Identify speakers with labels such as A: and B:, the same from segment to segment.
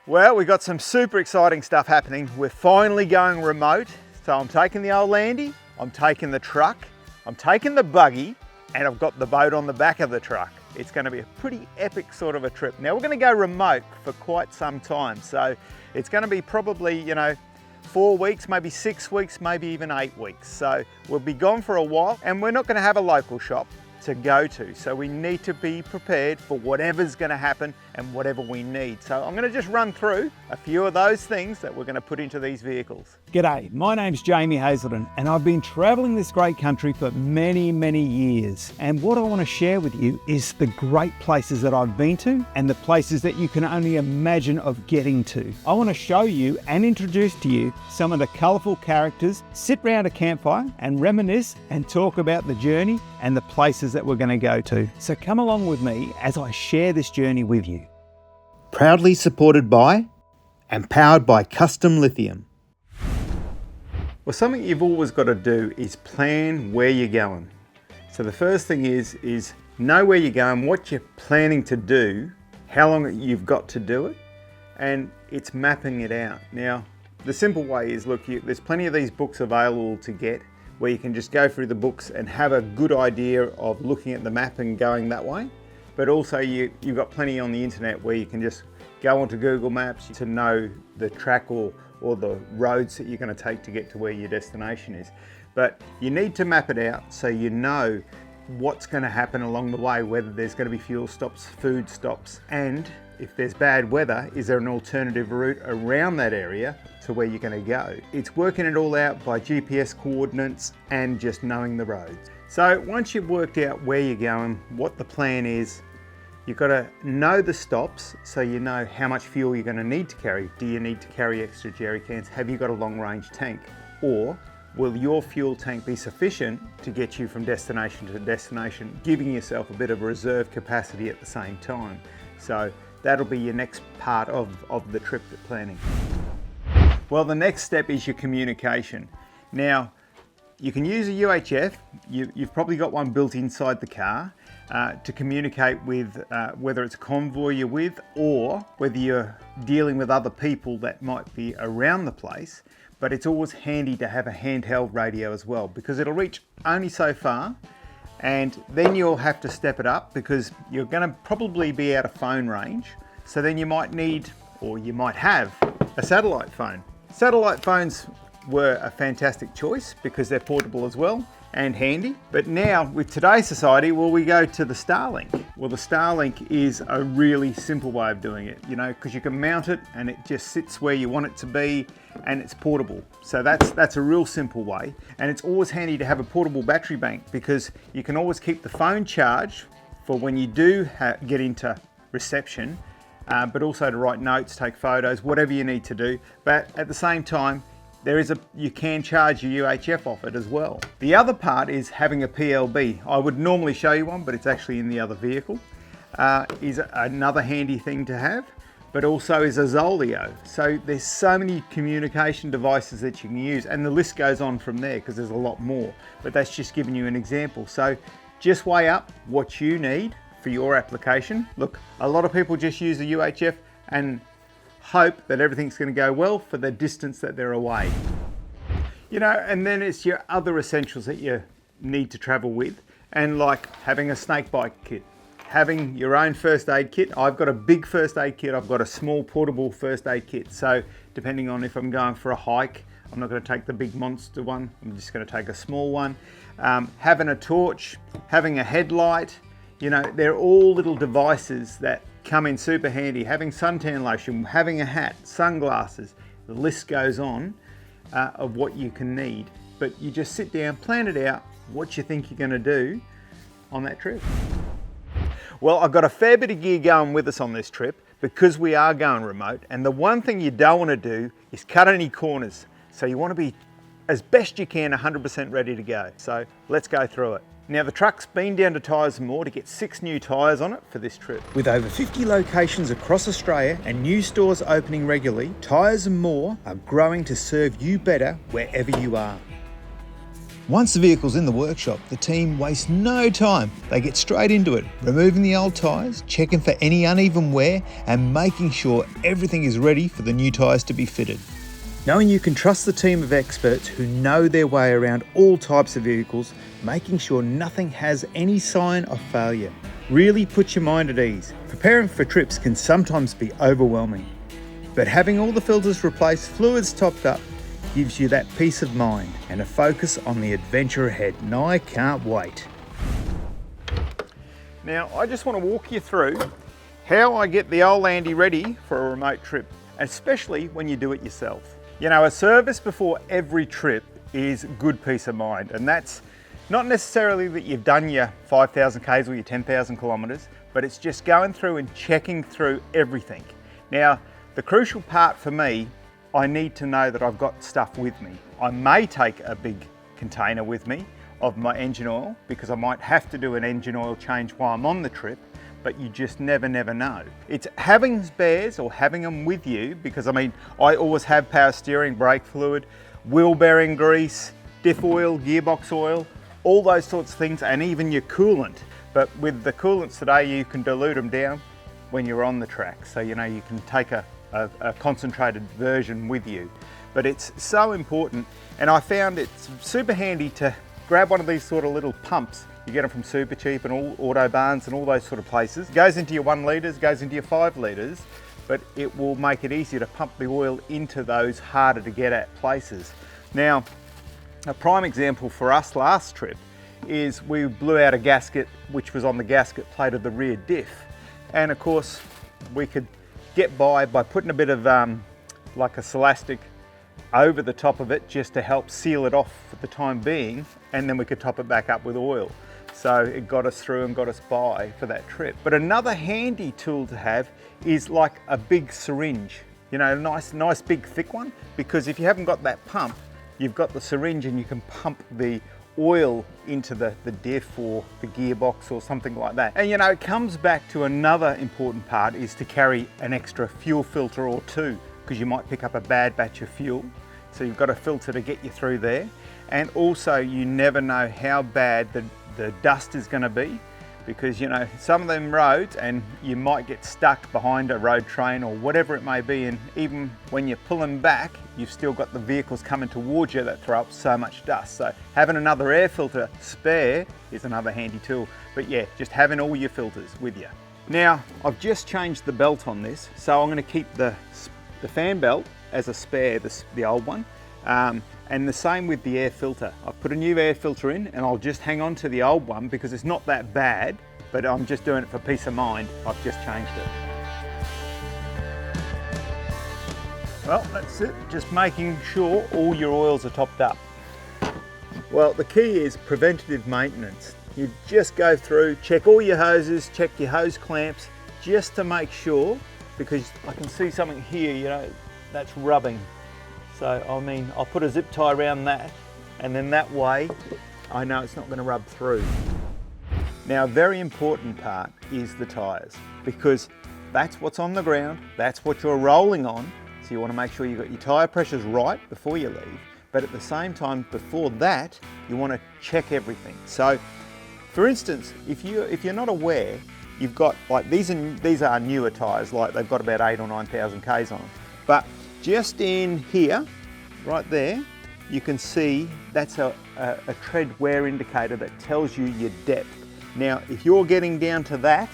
A: Well, we've got some super exciting stuff happening. We're finally going remote. So I'm taking the old Landy, I'm taking the truck, I'm taking the buggy, and I've got the boat on the back of the truck. It's going to be a pretty epic sort of a trip. Now we're going to go remote for quite some time. So it's going to be probably, 4 weeks, maybe 6 weeks, maybe even 8 weeks. So we'll be gone for a while, and we're not going to have a local shop to go to. So we need to be prepared for whatever's going to happen and whatever we need. So I'm going to just run through a few of those things that we're going to put into these vehicles.
B: G'day, my name's Jamie Hazelden and I've been travelling this great country for many years. And what I want to share with you is the great places that I've been to and the places that you can only imagine of getting to. I want to show you and introduce to you some of the colourful characters, sit round a campfire and reminisce and talk about the journey and the places that we're going to go to. So come along with me as I share this journey with you.
A: Proudly supported by and powered by Custom Lithium. Well, something you've always got to do is plan where you're going. So the first thing is know where you're going, what you're planning to do, how long you've got to do it, and it's mapping it out. Now, the simple way is, look, there's plenty of these books available to get where you can just go through the books and have a good idea of looking at the map and going that way. But also you've got plenty on the internet where you can just go onto Google Maps to know the track or the roads that you're going to take to get to where your destination is. But you need to map it out so you know what's going to happen along the way, whether there's going to be fuel stops, food stops, and if there's bad weather, is there an alternative route around that area to where you're going to go? It's working it all out by GPS coordinates and just knowing the roads. So once you've worked out where you're going, what the plan is, you've got to know the stops so you know how much fuel you're going to need to carry. Do you need to carry extra jerry cans? Have you got a long range tank? Or will your fuel tank be sufficient to get you from destination to destination, giving yourself a bit of reserve capacity at the same time? So that'll be your next part of the trip planning. Well, the next step is your communication. Now, you can use a UHF. You've probably got one built inside the car to communicate with whether it's a convoy you're with or whether you're dealing with other people that might be around the place. But it's always handy to have a handheld radio as well, because it'll reach only so far, and then you'll have to step it up because you're going to probably be out of phone range. So then you might need, or you might have, a satellite phone. Satellite phones were a fantastic choice because they're portable as well and handy. But now with today's society, well, we go to the Starlink. Well, the Starlink is a really simple way of doing it, because you can mount it and it just sits where you want it to be and it's portable. So that's a real simple way. And it's always handy to have a portable battery bank because you can always keep the phone charged for when you do get into reception, but also to write notes, take photos, whatever you need to do. But at the same time, you can charge your UHF off it as well. The other part is having a PLB. I would normally show you one, but it's actually in the other vehicle. Is another handy thing to have, but also is a Zoleo. So there's so many communication devices that you can use, and the list goes on from there because there's a lot more, but that's just giving you an example. So just weigh up what you need for your application. Look, a lot of people just use the UHF and hope that everything's going to go well for the distance that they're away. And then it's your other essentials that you need to travel with, and like having a snake bite kit, having your own first aid kit. I've got a big first aid kit, I've got a small portable first aid kit. So depending on if I'm going for a hike, I'm not going to take the big monster one, I'm just going to take a small one. Having a torch, having a headlight, they're all little devices that come in super handy. Having suntan lotion, having a hat, sunglasses, the list goes on of what you can need. But you just sit down, plan it out, what you think you're going to do on that trip. Well, I've got a fair bit of gear going with us on this trip because we are going remote, and the one thing you don't want to do is cut any corners. So you want to be, as best you can, 100% ready to go. So let's go through it. Now, the truck's been down to Tyres & More to get 6 new tyres on it for this trip. With over 50 locations across Australia and new stores opening regularly, Tyres & More are growing to serve you better wherever you are. Once the vehicle's in the workshop, the team wastes no time. They get straight into it, removing the old tyres, checking for any uneven wear, and making sure everything is ready for the new tyres to be fitted. Knowing you can trust the team of experts who know their way around all types of vehicles, making sure nothing has any sign of failure, really puts your mind at ease. Preparing for trips can sometimes be overwhelming, but having all the filters replaced, fluids topped up, gives you that peace of mind and a focus on the adventure ahead, and I can't wait. Now, I just want to walk you through how I get the old Andy ready for a remote trip, especially when you do it yourself. You know, a service before every trip is good peace of mind, and that's not necessarily that you've done your 5,000 Ks or your 10,000 kilometres, but it's just going through and checking through everything. Now, the crucial part for me, I need to know that I've got stuff with me. I may take a big container with me of my engine oil because I might have to do an engine oil change while I'm on the trip, but you just never know. It's having spares or having them with you, because I mean, I always have power steering, brake fluid, wheel bearing grease, diff oil, gearbox oil, all those sorts of things, and even your coolant. But with the coolants today, you can dilute them down when you're on the track. So, you know, you can take a concentrated version with you. But it's so important, and I found it's super handy to grab one of these sort of little pumps. You get them from Super Cheap and all auto barns and all those sort of places. It goes into your 1 litres, goes into your 5 litres, but it will make it easier to pump the oil into those harder to get at places. Now, a prime example for us last trip is we blew out a gasket which was on the gasket plate of the rear diff. And of course, we could get by putting a bit of like a Celastic over the top of it just to help seal it off for the time being, and then we could top it back up with oil. So it got us through and got us by for that trip. But another handy tool to have is like a big syringe, you know, a nice big thick one, because if you haven't got that pump, you've got the syringe and you can pump the oil into the diff or the gearbox or something like that. And you know, it comes back to another important part is to carry an extra fuel filter or two, because you might pick up a bad batch of fuel. So you've got a filter to get you through there. And also, you never know how bad the dust is going to be, because you know, some of them roads, and you might get stuck behind a road train or whatever it may be, and even when you're pulling back, you've still got the vehicles coming towards you that throw up so much dust. So having another air filter spare is another handy tool. But yeah, just having all your filters with you. Now, I've just changed the belt on this, so I'm going to keep the fan belt as a spare, the old one. And the same with the air filter. I've put a new air filter in, and I'll just hang on to the old one because it's not that bad, but I'm just doing it for peace of mind. I've just changed it. Well, that's it, just making sure all your oils are topped up. Well, the key is preventative maintenance. You just go through, check all your hoses, check your hose clamps, just to make sure, because I can see something here, you know, that's rubbing. So, I mean, I'll put a zip tie around that, and then that way, I know it's not going to rub through. Now, a very important part is the tyres, because that's what's on the ground, that's what you're rolling on, so you want to make sure you've got your tyre pressures right before you leave, but at the same time, before that, you want to check everything. So, for instance, if you're not aware, you've got, like, these are newer tyres, like they've got about 8,000 or 9,000 Ks on them, but just in here, right there, you can see that's a tread wear indicator that tells you your depth. Now, if you're getting down to that,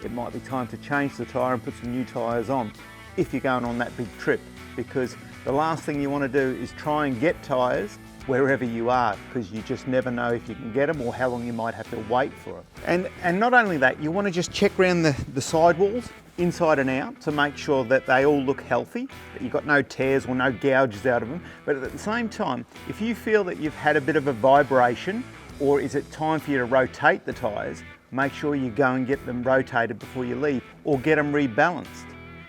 A: it might be time to change the tyre and put some new tyres on if you're going on that big trip, because the last thing you want to do is try and get tyres wherever you are, because you just never know if you can get them or how long you might have to wait for them. And not only that, you want to just check around the sidewalls inside and out to make sure that they all look healthy, that you've got no tears or no gouges out of them. But at the same time, if you feel that you've had a bit of a vibration, or is it time for you to rotate the tyres, make sure you go and get them rotated before you leave, or get them rebalanced.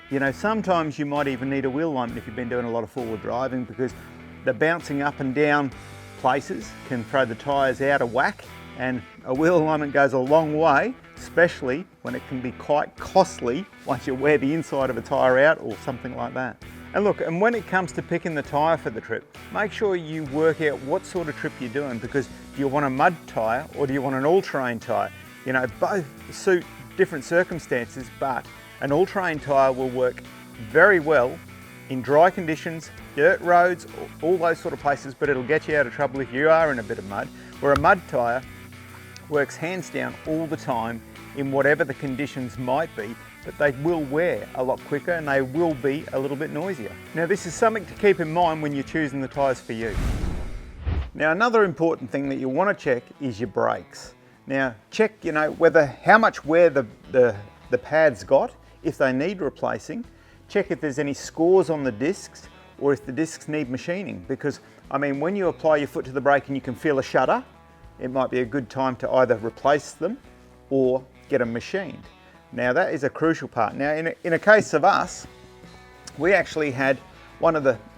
A: You know, sometimes you might even need a wheel alignment if you've been doing a lot of forward driving, because the bouncing up and down places can throw the tyres out of whack, and a wheel alignment goes a long way, especially when it can be quite costly once you wear the inside of a tyre out or something like that. And look, and when it comes to picking the tyre for the trip, make sure you work out what sort of trip you're doing, because do you want a mud tyre or do you want an all-terrain tyre? You know, both suit different circumstances, but an all-terrain tyre will work very well in dry conditions, dirt roads, all those sort of places, but it'll get you out of trouble if you are in a bit of mud, where a mud tyre works hands down all the time in whatever the conditions might be, but they will wear a lot quicker and they will be a little bit noisier. Now this is something to keep in mind when you're choosing the tyres for you. Now another important thing that you'll want to check is your brakes. Now check, you know, how much wear the pad's got, if they need replacing. Check if there's any scores on the discs or if the discs need machining, because I mean when you apply your foot to the brake and you can feel a shudder, it might be a good time to either replace them or get them machined. Now that is a crucial part. Now in a case of us, we actually had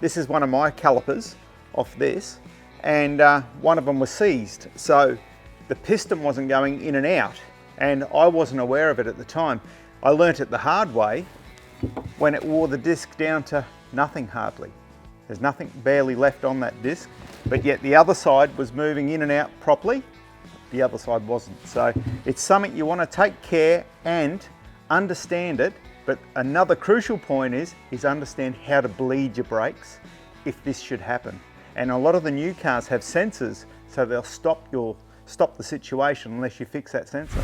A: this is one of my calipers off this, and one of them was seized. So the piston wasn't going in and out, and I wasn't aware of it at the time. I learnt it the hard way when it wore the disc down to nothing hardly. There's nothing barely left on that disc, but yet the other side was moving in and out properly. The other side wasn't. So it's something you want to take care and understand it. But another crucial point is understand how to bleed your brakes if this should happen. And a lot of the new cars have sensors, so they'll stop the situation unless you fix that sensor.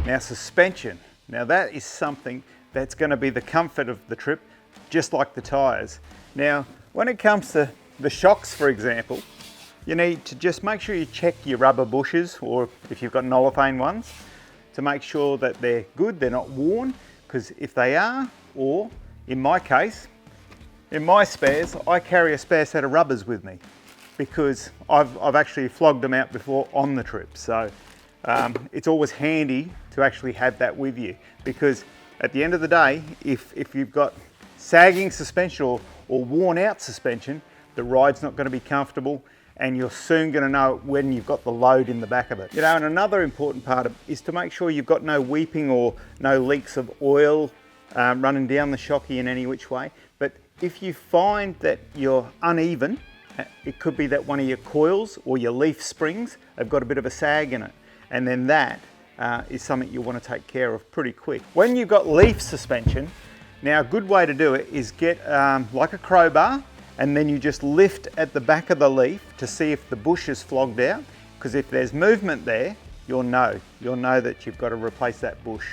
A: Now suspension. Now that is something that's going to be the comfort of the trip, just like the tyres. Now when it comes to the shocks, for example, you need to just make sure you check your rubber bushes, or if you've got nolithane ones, to make sure that they're good, they're not worn, because if they are, or in my case, in my spares, I carry a spare set of rubbers with me because I've actually flogged them out before on the trip. So it's always handy to actually have that with you, because at the end of the day, if you've got sagging suspension or worn out suspension, the ride's not going to be comfortable, and you're soon going to know when you've got the load in the back of it. You know, and another important part is to make sure you've got no weeping or no leaks of oil running down the shocky in any which way. But if you find that you're uneven, it could be that one of your coils or your leaf springs have got a bit of a sag in it, and then that is something you want to take care of pretty quick. When you've got leaf suspension, now a good way to do it is get like a crowbar, and then you just lift at the back of the leaf to see if the bush is flogged out, because if there's movement there, you'll know that you've got to replace that bush.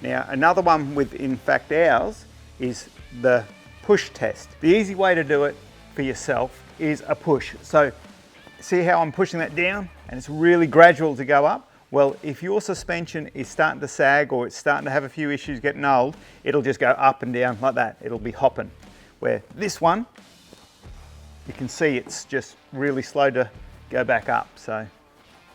A: Now another one with, in fact, ours is the push test. The easy way to do it for yourself is a push. So see how I'm pushing that down and it's really gradual to go up? Well, if your suspension is starting to sag or it's starting to have a few issues getting old, it'll just go up and down like that. It'll be hopping. Where this one, you can see it's just really slow to go back up. So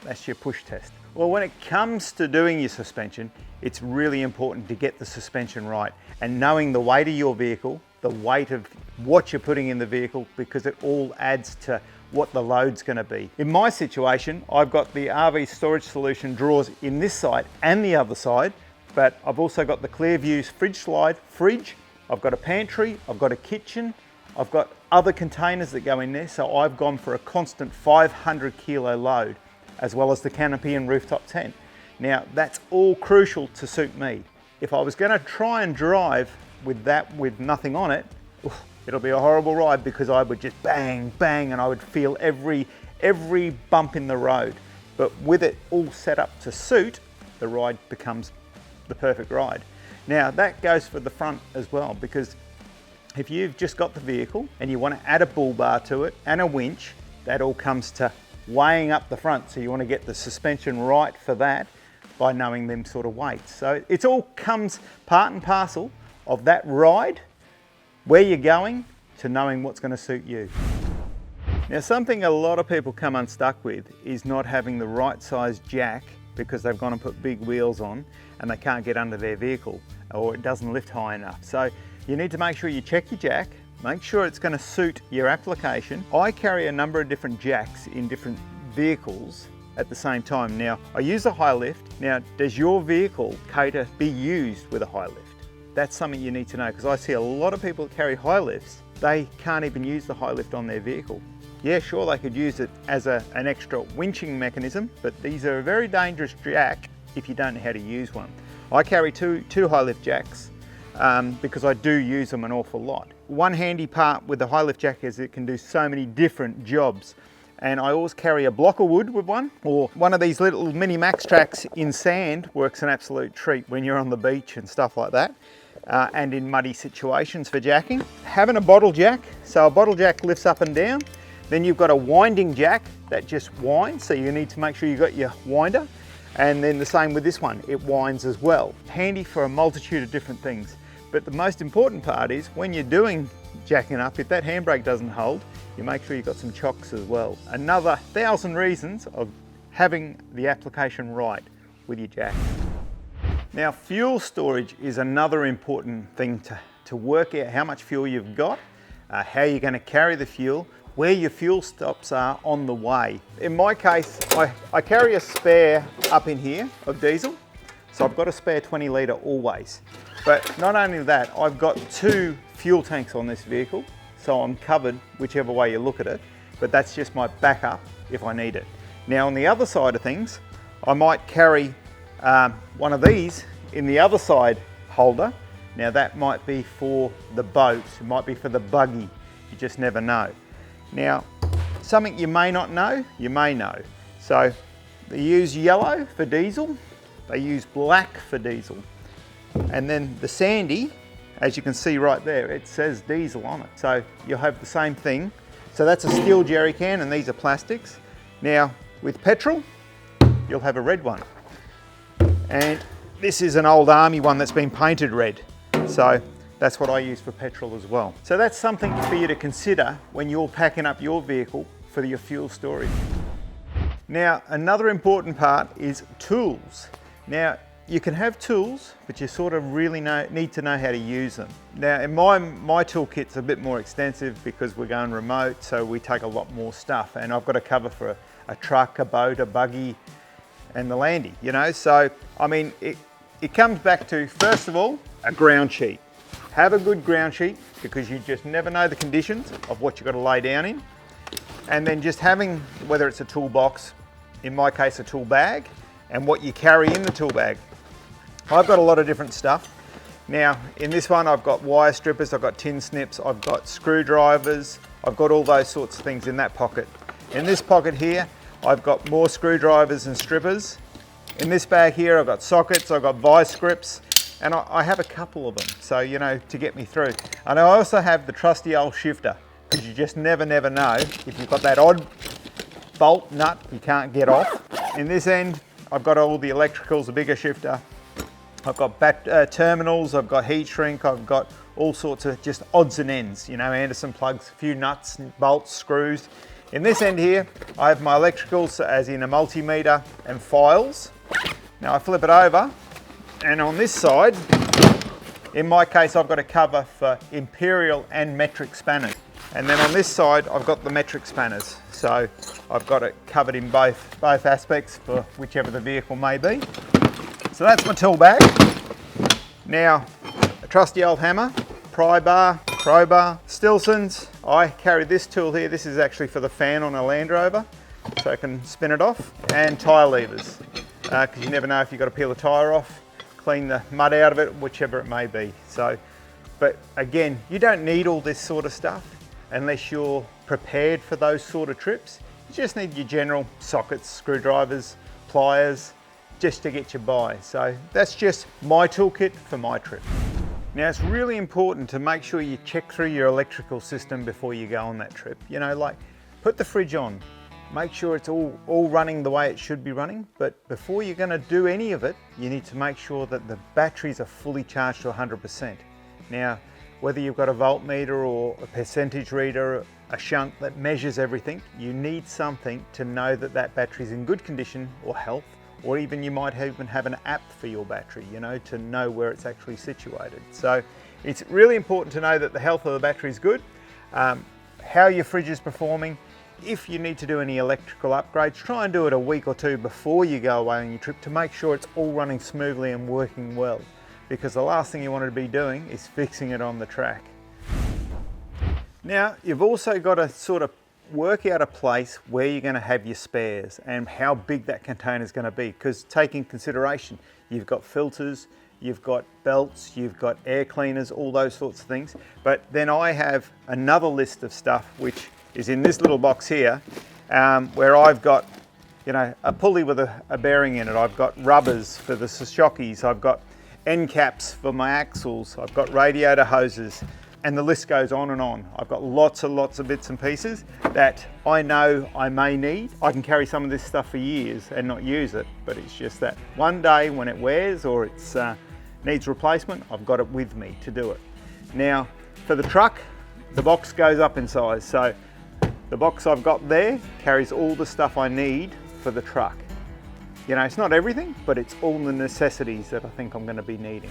A: that's your push test. Well, when it comes to doing your suspension, it's really important to get the suspension right, and knowing the weight of your vehicle, the weight of what you're putting in the vehicle, because it all adds to what the load's going to be. In my situation, I've got the RV storage solution drawers in this side and the other side, but I've also got the Clearview's fridge slide fridge. I've got a pantry, I've got a kitchen, I've got other containers that go in there, so I've gone for a constant 500 kilo load, as well as the canopy and rooftop tent. Now that's all crucial to suit me. If I was going to try and drive with that with nothing on it, it'll be a horrible ride, because I would just bang, bang, and I would feel every bump in the road. But with it all set up to suit, the ride becomes the perfect ride. Now that goes for the front as well, because if you've just got the vehicle and you want to add a bull bar to it and a winch, that all comes to weighing up the front. So you want to get the suspension right for that by knowing them sort of weights. So it all comes part and parcel of that ride, where you're going, to knowing what's going to suit you. Now something a lot of people come unstuck with is not having the right size jack, because they've gone and put big wheels on and they can't get under their vehicle, or it doesn't lift high enough. So you need to make sure you check your jack, make sure it's going to suit your application. I carry a number of different jacks in different vehicles at the same time. Now I use a high lift. Now does your vehicle cater be used with a high lift? That's something you need to know, because I see a lot of people that carry high lifts, they can't even use the high lift on their vehicle. Yeah, sure, they could use it as an extra winching mechanism, but these are a very dangerous jack if you don't know how to use one. I carry two high lift jacks because I do use them an awful lot. One handy part with the high lift jack is it can do so many different jobs. And I always carry a block of wood with one, or one of these little mini max tracks in sand works an absolute treat when you're on the beach and stuff like that, and in muddy situations for jacking. Having a bottle jack, so a bottle jack lifts up and down. Then you've got a winding jack that just winds, so you need to make sure you've got your winder. And then the same with this one, it winds as well. Handy for a multitude of different things. But the most important part is when you're doing jacking up, if that handbrake doesn't hold, you make sure you've got some chocks as well. Another 1,000 reasons of having the application right with your jack. Now, fuel storage is another important thing to work out how much fuel you've got, how you're going to carry the fuel, where your fuel stops are on the way. In my case, I carry a spare up in here of diesel, so I've got a spare 20 litre always. But not only that, I've got 2 fuel tanks on this vehicle, so I'm covered whichever way you look at it, but that's just my backup if I need it. Now on the other side of things, I might carry one of these in the other side holder. Now that might be for the boat, it might be for the buggy, you just never know. Now, something you may not know, you may know. So they use yellow for diesel, they use black for diesel. And then the sandy, as you can see right there, it says diesel on it. So you'll have the same thing. So that's a steel jerry can and these are plastics. Now with petrol, you'll have a red one. And this is an old army one that's been painted red. So that's what I use for petrol as well. So that's something for you to consider when you're packing up your vehicle for your fuel storage. Now, another important part is tools. Now, you can have tools, but you sort of really need to know how to use them. Now, in my toolkit's a bit more extensive because we're going remote, so we take a lot more stuff, and I've got a cover for a truck, a boat, a buggy, and the landy, you know? So, I mean, it comes back to, first of all, a ground sheet. Have a good ground sheet because you just never know the conditions of what you've got to lay down in. And then just having, whether it's a toolbox, in my case a tool bag, and what you carry in the tool bag. I've got a lot of different stuff. Now in this one I've got wire strippers, I've got tin snips, I've got screwdrivers, I've got all those sorts of things in that pocket. In this pocket here I've got more screwdrivers and strippers. In this bag here I've got sockets, I've got vice grips, and I have a couple of them, so you know, to get me through. And I also have the trusty old shifter, because you just never know if you've got that odd bolt nut you can't get off. In this end I've got all the electricals, a bigger shifter. I've got terminals, I've got heat shrink, I've got all sorts of just odds and ends, you know, Anderson plugs, a few nuts, bolts, screws. In this end here, I have my electricals, as in a multimeter and files. Now I flip it over, and on this side, in my case, I've got a cover for imperial and metric spanners. And then on this side, I've got the metric spanners. So I've got it covered in both aspects for whichever the vehicle may be. So that's my tool bag. Now, a trusty old hammer, pry bar, crowbar, Stilsons. I carry this tool here. This is actually for the fan on a Land Rover, so I can spin it off, and tyre levers, because you never know if you've got to peel the tyre off, clean the mud out of it, whichever it may be. So, but again, you don't need all this sort of stuff unless you're prepared for those sort of trips. You just need your general sockets, screwdrivers, pliers, just to get you by. So that's just my toolkit for my trip. Now it's really important to make sure you check through your electrical system before you go on that trip. You know, like put the fridge on, make sure it's all running the way it should be running, but before you're going to do any of it, you need to make sure that the batteries are fully charged to 100%. Now, whether you've got a voltmeter or a percentage reader, a shunt that measures everything, you need something to know that that battery's in good condition or health, or even you might even have an app for your battery, you know, to know where it's actually situated. So it's really important to know that the health of the battery is good, how your fridge is performing. If you need to do any electrical upgrades, try and do it a week or two before you go away on your trip to make sure it's all running smoothly and working well. because the last thing you want to be doing is fixing it on the track. Now, you've also got to sort of work out a place where you're going to have your spares and how big that container is going to be, because take in consideration, you've got filters, you've got belts, you've got air cleaners, all those sorts of things. But then I have another list of stuff which is in this little box here, where I've got, you know, a pulley with a bearing in it. I've got rubbers for the shockeys. I've got end caps for my axles. I've got radiator hoses, and the list goes on and on. I've got lots and lots of bits and pieces that I know I may need. I can carry some of this stuff for years and not use it, but it's just that one day when it wears or it needs replacement, I've got it with me to do it. Now, for the truck, the box goes up in size. So the box I've got there carries all the stuff I need for the truck. You know, it's not everything, but it's all the necessities that I think I'm going to be needing.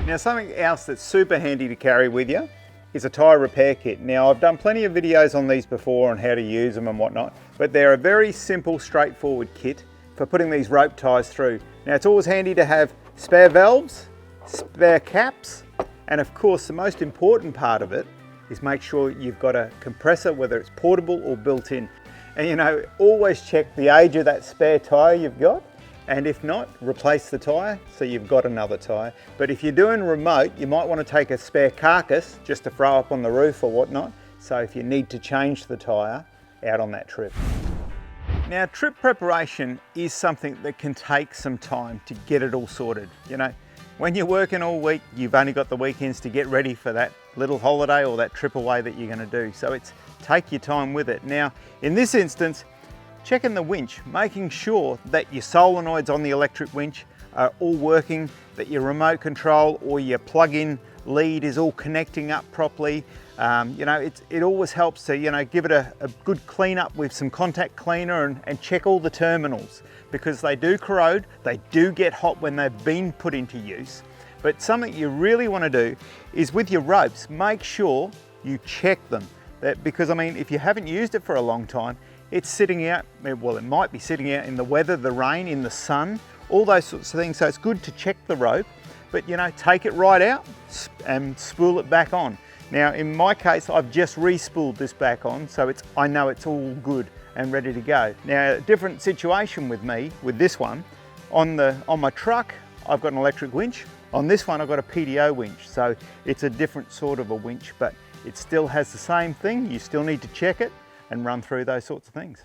A: Now, something else that's super handy to carry with you is a tyre repair kit. Now, I've done plenty of videos on these before on how to use them and whatnot, but they're a very simple, straightforward kit for putting these rope tyres through. Now, it's always handy to have spare valves, spare caps, and of course, the most important part of it is make sure you've got a compressor, whether it's portable or built in. And you know, always check the age of that spare tyre you've got. And if not, replace the tyre so you've got another tyre. But if you're doing remote, you might want to take a spare carcass just to throw up on the roof or whatnot. So if you need to change the tyre out on that trip. Now, trip preparation is something that can take some time to get it all sorted. You know, when you're working all week, you've only got the weekends to get ready for that little holiday or that trip away that you're going to do. So it's take your time with it. Now, in this instance, checking the winch, making sure that your solenoids on the electric winch are all working, that your remote control or your plug-in lead is all connecting up properly. You know, it always helps to, you know, give it a good clean up with some contact cleaner and check all the terminals, because they do corrode, they do get hot when they've been put into use. But something you really want to do is with your ropes, make sure you check them. Because I mean, if you haven't used it for a long time, it's sitting out, well, it might be sitting out in the weather, the rain, in the sun, all those sorts of things. So it's good to check the rope, but you know, take it right out and spool it back on. Now, in my case, I've just re-spooled this back on, so I know it's all good and ready to go. Now, a different situation with me, with this one, on my truck, I've got an electric winch. On this one, I've got a PDO winch, so it's a different sort of a winch, but it still has the same thing. You still need to check it and run through those sorts of things.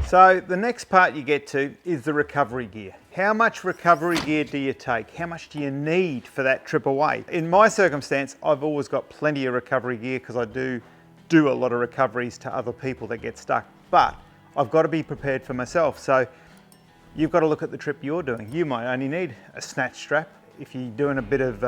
A: So the next part you get to is the recovery gear. How much recovery gear do you take? How much do you need for that trip away? In my circumstance, I've always got plenty of recovery gear because I do a lot of recoveries to other people that get stuck, but I've got to be prepared for myself. So you've got to look at the trip you're doing. You might only need a snatch strap. If you're doing a bit of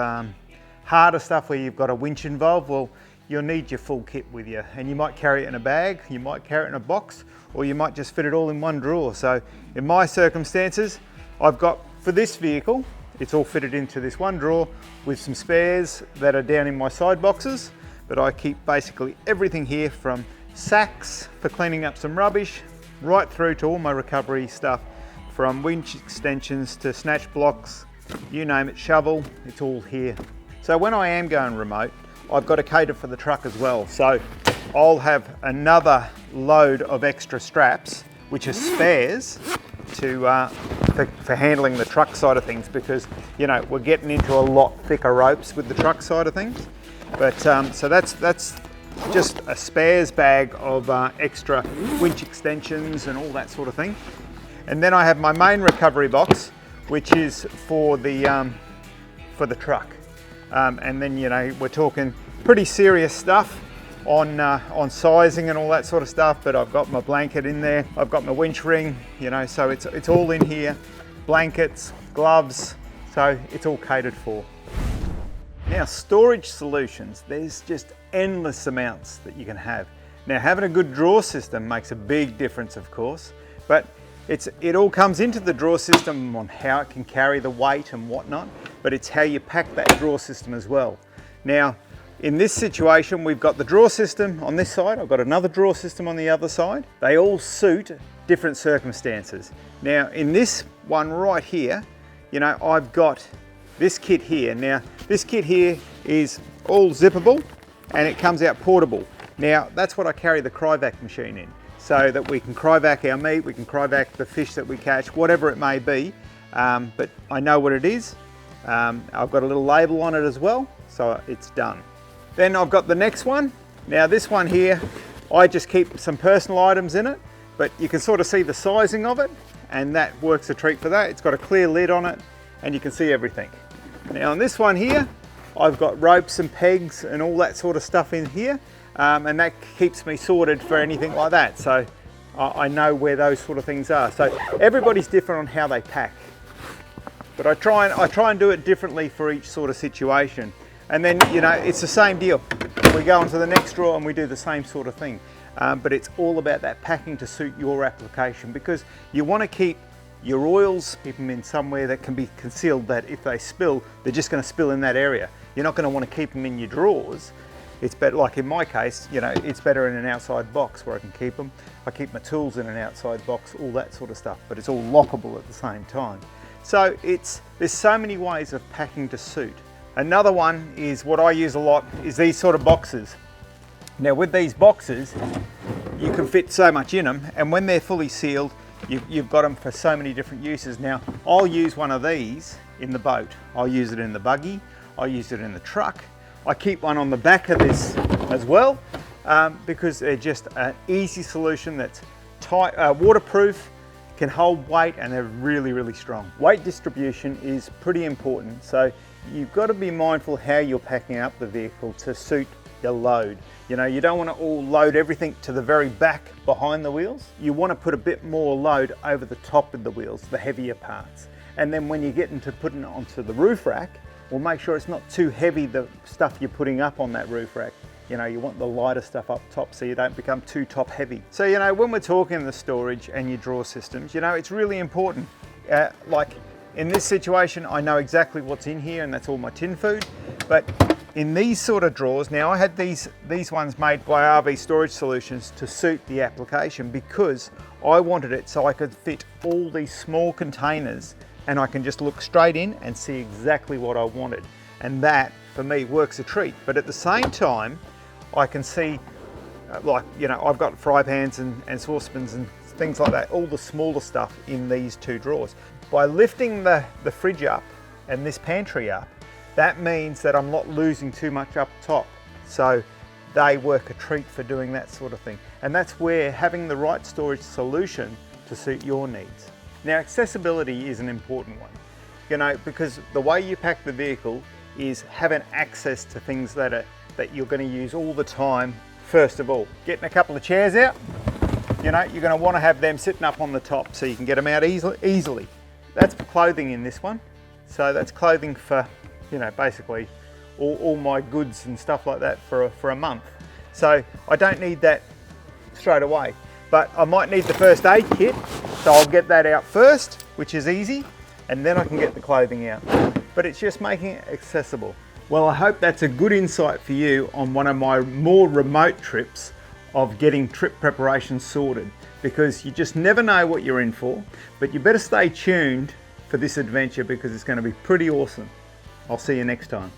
A: harder stuff where you've got a winch involved, well, you'll need your full kit with you, and you might carry it in a bag, you might carry it in a box, or you might just fit it all in one drawer. So in my circumstances, I've got, for this vehicle, it's all fitted into this one drawer with some spares that are down in my side boxes, but I keep basically everything here, from sacks for cleaning up some rubbish, right through to all my recovery stuff, from winch extensions to snatch blocks, you name it, shovel, it's all here. So when I am going remote, I've got to cater for the truck as well. So I'll have another load of extra straps, which are spares for handling the truck side of things, because, you know, we're getting into a lot thicker ropes with the truck side of things. But so that's just a spares bag of extra winch extensions and all that sort of thing. And then I have my main recovery box, which is for the truck. And then, you know, we're talking pretty serious stuff on sizing and all that sort of stuff, but I've got my blanket in there, I've got my winch ring, you know, so it's all in here, blankets, gloves, so it's all catered for. Now, storage solutions, there's just endless amounts that you can have. Now, having a good drawer system makes a big difference, of course, but it all comes into the drawer system on how it can carry the weight and whatnot, but it's how you pack that drawer system as well. Now, in this situation, we've got the drawer system on this side, I've got another drawer system on the other side. They all suit different circumstances. Now, in this one right here, you know, I've got this kit here. Now, this kit here is all zippable and it comes out portable. Now, that's what I carry the cryovac machine in, so that we can cryovac our meat, we can cryovac the fish that we catch, whatever it may be. But I know what it is. I've got a little label on it as well, so it's done. Then I've got the next one. Now this one here, I just keep some personal items in it, but you can sort of see the sizing of it, and that works a treat for that. It's got a clear lid on it, and you can see everything. Now on this one here, I've got ropes and pegs and all that sort of stuff in here, and that keeps me sorted for anything like that. So I know where those sort of things are. So everybody's different on how they pack, but I try and do it differently for each sort of situation. And then, you know, it's the same deal. We go on to the next drawer and we do the same sort of thing. But it's all about that packing to suit your application, because you want to keep your oils, keep them in somewhere that can be concealed, that if they spill, they're just going to spill in that area. You're not going to want to keep them in your drawers. It's better, like in my case, you know, it's better in an outside box where I can keep them. I keep my tools in an outside box, all that sort of stuff, but it's all lockable at the same time. So there's so many ways of packing to suit. Another one is what I use a lot is these sort of boxes. Now with these boxes, you can fit so much in them, and when they're fully sealed, you've got them for so many different uses. Now I'll use one of these in the boat. I'll use it in the buggy. I'll use it in the truck. I keep one on the back of this as well, because they're just an easy solution that's tight, waterproof, can hold weight, and they're really, really strong. Weight distribution is pretty important. So you've got to be mindful how you're packing up the vehicle to suit your load. You know, you don't want to all load everything to the very back behind the wheels. You want to put a bit more load over the top of the wheels, the heavier parts. And then when you get into putting it onto the roof rack, well, make sure it's not too heavy, the stuff you're putting up on that roof rack. You know, you want the lighter stuff up top so you don't become too top heavy. So, you know, when we're talking the storage and your drawer systems, you know, it's really important. Like in this situation, I know exactly what's in here, and that's all my tin food. But in these sort of drawers, now I had these ones made by RV Storage Solutions to suit the application, because I wanted it so I could fit all these small containers and I can just look straight in and see exactly what I wanted. And that, for me, works a treat. But at the same time, I can see, like, you know, I've got fry pans and saucepans and things like that, all the smaller stuff in these two drawers. By lifting the fridge up and this pantry up, that means that I'm not losing too much up top. So they work a treat for doing that sort of thing. And that's where having the right storage solution to suit your needs. Now, accessibility is an important one, you know, because the way you pack the vehicle is having access to things that you're going to use all the time. First of all, getting a couple of chairs out, you know, you're going to want to have them sitting up on the top so you can get them out easily. That's for clothing in this one. So that's clothing for, you know, basically all my goods and stuff like that for a month. So I don't need that straight away, but I might need the first aid kit. So I'll get that out first, which is easy, and then I can get the clothing out. But it's just making it accessible. Well, I hope that's a good insight for you on one of my more remote trips of getting trip preparation sorted, because you just never know what you're in for, but you better stay tuned for this adventure because it's going to be pretty awesome. I'll see you next time.